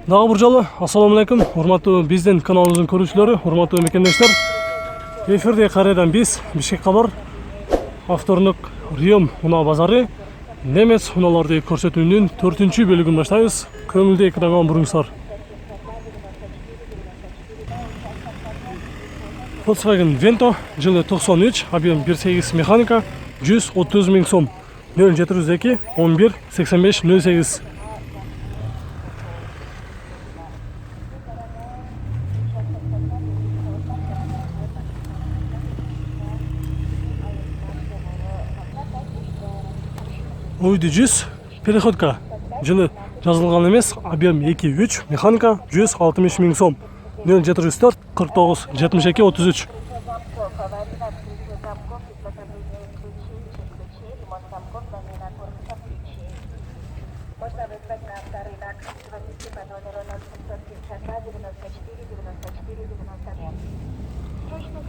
Дагы бир жолу ассаламу алейкум, урматтуу биздин каналыбыздын көрүүчүлөрү, урматтуу мекендештер. Эфирде кайрадан биз Бишкек кабар авторлук Риом унаа базары немец унааларды көрсөтүүнүн 4-чү бөлүгүн баштайбыз. Көңүлдүү экранга буруңуздар. Volkswagen Vento жылы 93, объем 1.8 механика, 130 000 сом. 0702 11 85 08. Ойды 100, переходка жылы жазылган эмес, объем 2.3 механика, 160 000 сом. 0704 49 72 33.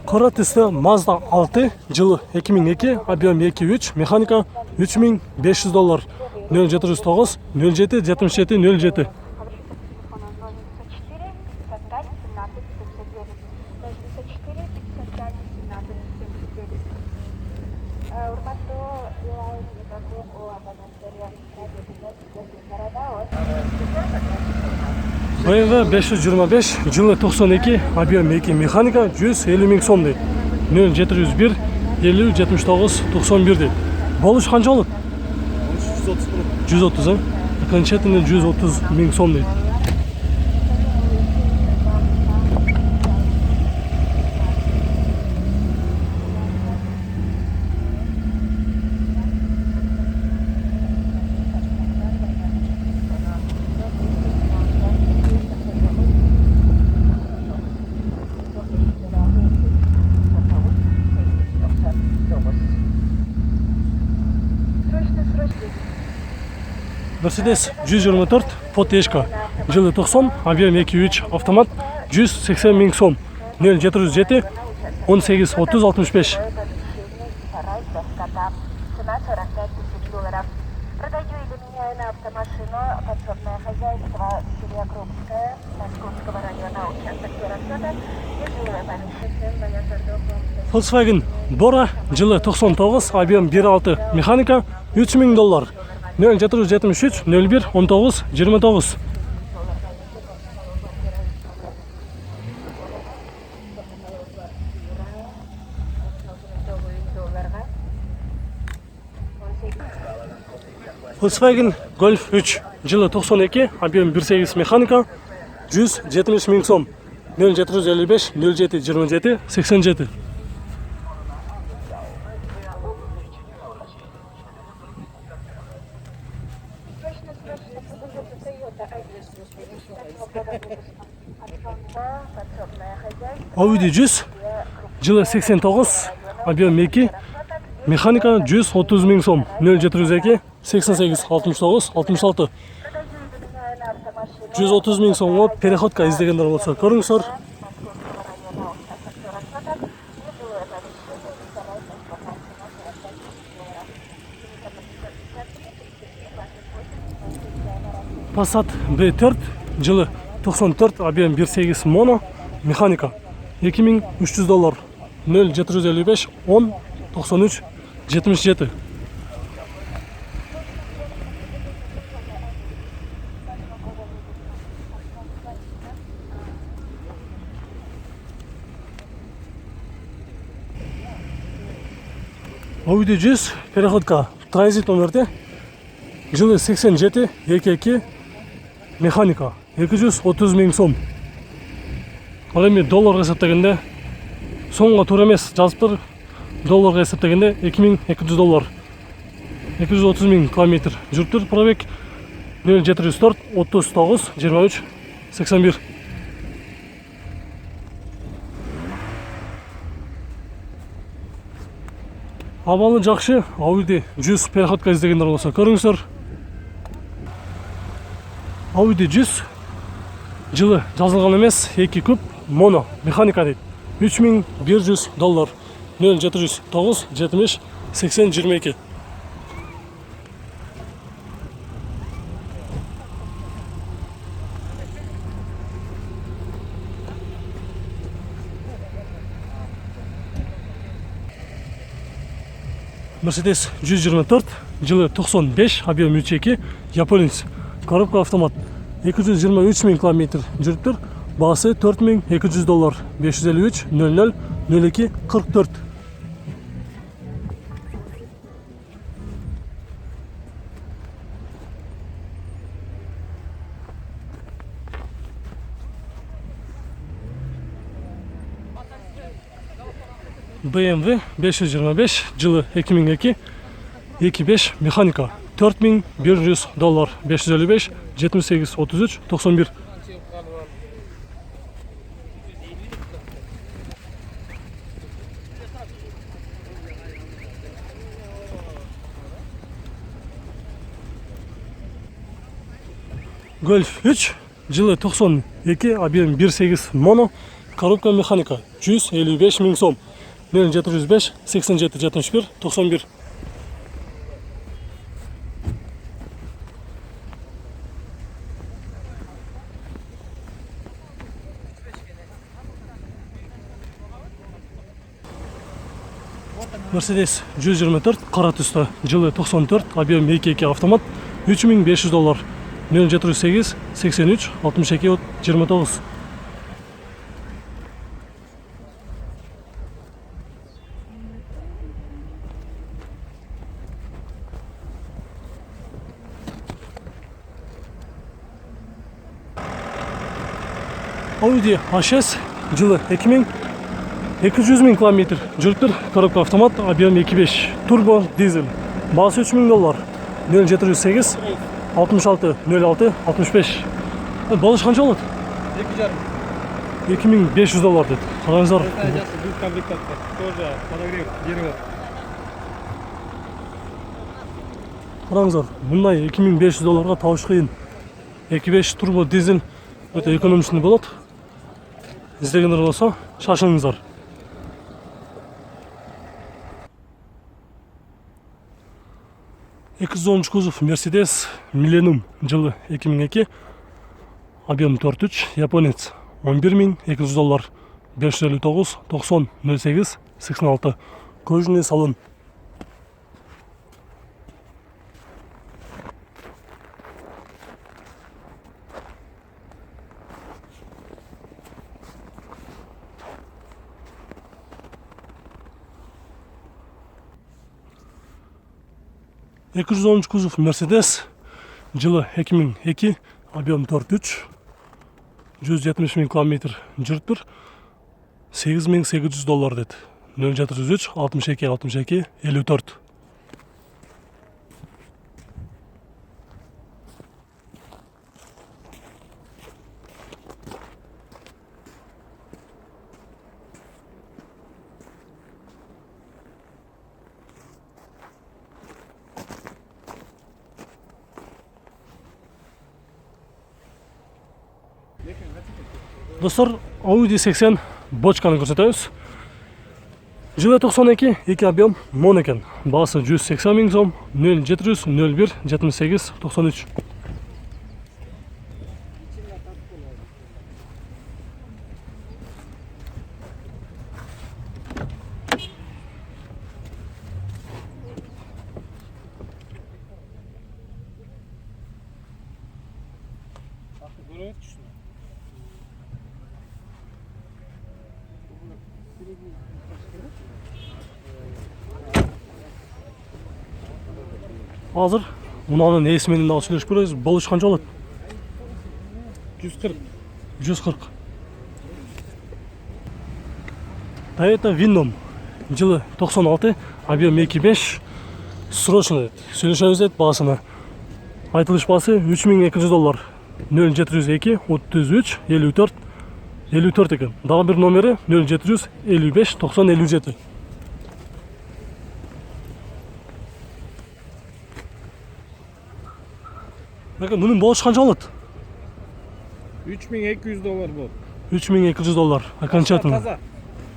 Кара түсті Mazda 6 жылы 2002, объем 2.3 механика, $3500. 0709 07 77 07. BMW 525 жылы 92, объем 2 механика, 150 000 сом дейт. 0701 50 79 91 дейт. Болуш канча болот? 130 а? Окончательно 130 000 сом дейт. Mercedes 124 Poteshka жылы 90, объем 2.3 автомат, 180 000 сом. 0707 18 30 65. Продаю или меняю на автомашину подсобное хозяйство селе Крупское, Московского района, участок Пересода, ежелая память. Volkswagen Bora жылы 99, объем 1.6 механика, $3000. 0773 01 19 29. Volkswagen Golf 3 жылы 92, объем 1.8 механика, 170 000 сом. 0755 07 27 87. Audi 100 жылы 89, объем 2 механика, 130 000 сом. 0702 88 69 66. 130 000 сомго переходка издегендер болсо көрүңүздөр. Passat B4 жылы 94, объем 1.8 моно, механика, $2300. 0755 10 93 77. Audi 100 переходка транзит номерде жылы 87 22 механика, 230 000 сом. Ал эми долларга эсептегенде сомго туура эмес жазыптыр. Долларга эсептегенде $2200. 230 000 километр жүрүптүр. Пробег 0704 39 23 81. Абалы жакшы Audi 100 переходка издегендер болсо көрүңүздөр. Audi 100 жылы жазылган эмес, 2 куб моно механика дейт. $3100. 0709 70 80 22. Mercedes 124, жылы 95, объем 3.2, японец. Коробка автомат. 223 000 км жүрүптүр. Баасы $4200. 553 00 02 44. BMW 525, жылы 2002, 2.5 механика. $4100. 555 78 33 91. Golf 3, жылы 92, объем 1.8 моно, коробка механика. 155 000 сом. 0705 87 71 91. Mercedes 124, қара түсті, жылы 94, объем 2.2 автомат, $3500. 0708 83 62 29. Audi A6, жылы 2000, 200 000 км жүрүптүр. Коробка автомат, объем 2.5, турбо, дизель. Баасы $3000. 0708 66 06 65. Болуш канча болот? $2500 dedi. Караңыздар. Караңыздар, мындай $2500 табыш кыйын. 2.5 турбо дизель өтө экономичный болот. İzlegендер болсо, шашылыңыздар. Кузов Mercedes Millennium, жылы 2002, объем 4.3, японец. $11200. 559 90 08 86. Кожаный салон. Кузов Mercedes, жылы 2002, объем 4.3, 170 000 км жүрүптүр. $8800 dedi. 0703 62 62 54. Достор, Audi 80 бочканы көрсөтөбүз. Жылы 92, 2 объем, моно экен. Баасы 180 000 сом, 0700 01 78 93. Азыр мунанын ээси менен дагы сүйлөшүп көрөбүз. Болуш канча болот? 140. 140. Toyota Winnom, жылы 96, объем 2.5, срочно сүйлөшөбүз дейт баасына. Айтылыш баасы $3200. 0702 33 54 54 экен. Дагы бир номери 0755 90 57. Bunun болуш канча болот? $3200 болот. $3200 окончательно. Таза.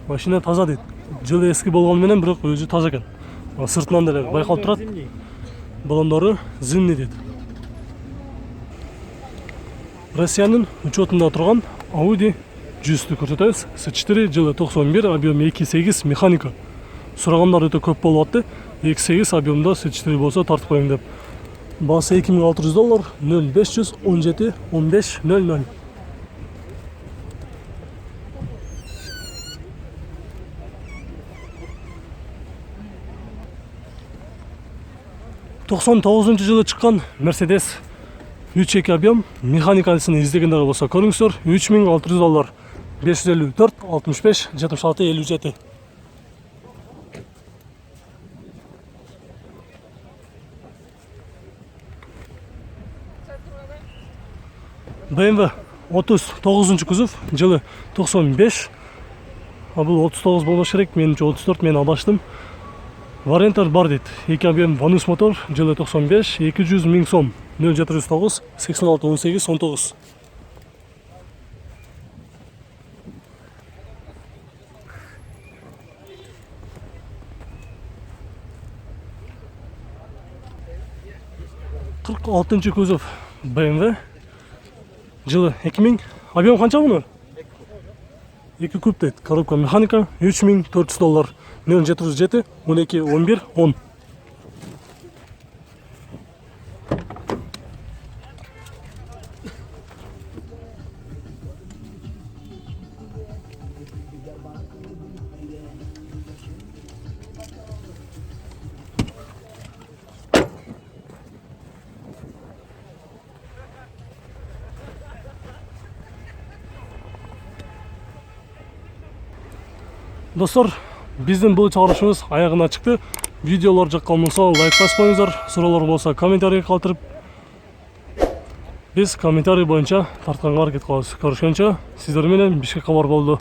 Машина таза дейт. Жылы эски болгону менен бирок өзү таза экен. Сыртынан деле байкалып турат. Балондору зимний дейт. Россиянын учетунда турган Audi 100-ту көрсөтөбүз. S4 жылы 91, объем 2.8 механика. сурагандар өтө көп болуп атты. 2.8 объемда сетчтери болсо тартып коеюн деп. Басы $2600, 0517 15 00. жылы чыккан Mercedes 3.2 объем механикалысын издегендер болсо көрүңүздөр. $3600, 554 65 76 57. BMW 39 кузов, жылы 95. Бул 39 болбош керек, менимче 34, мен адашдым. Варианттар бар дейт. 2 объем Vanus мотор, жылы 95, 200 000 сом, 0709 86 18 19. Алтынчы кузов BMW, жылы 2000. Объем канча муну? 2 куб дейт. Коробка механика, $3400, 0707 12 11 10. Достор, биздин бул чыгарышыбыз аягына чыкты. Видеолор жаккан болсо лайк баспаңыздар, суроолор болсо комментарий калтырып, биз комментарий боюнча тартканга аракет кылабыз. Көрүшкөнчө, сиздер менен Бишкек кабар болду.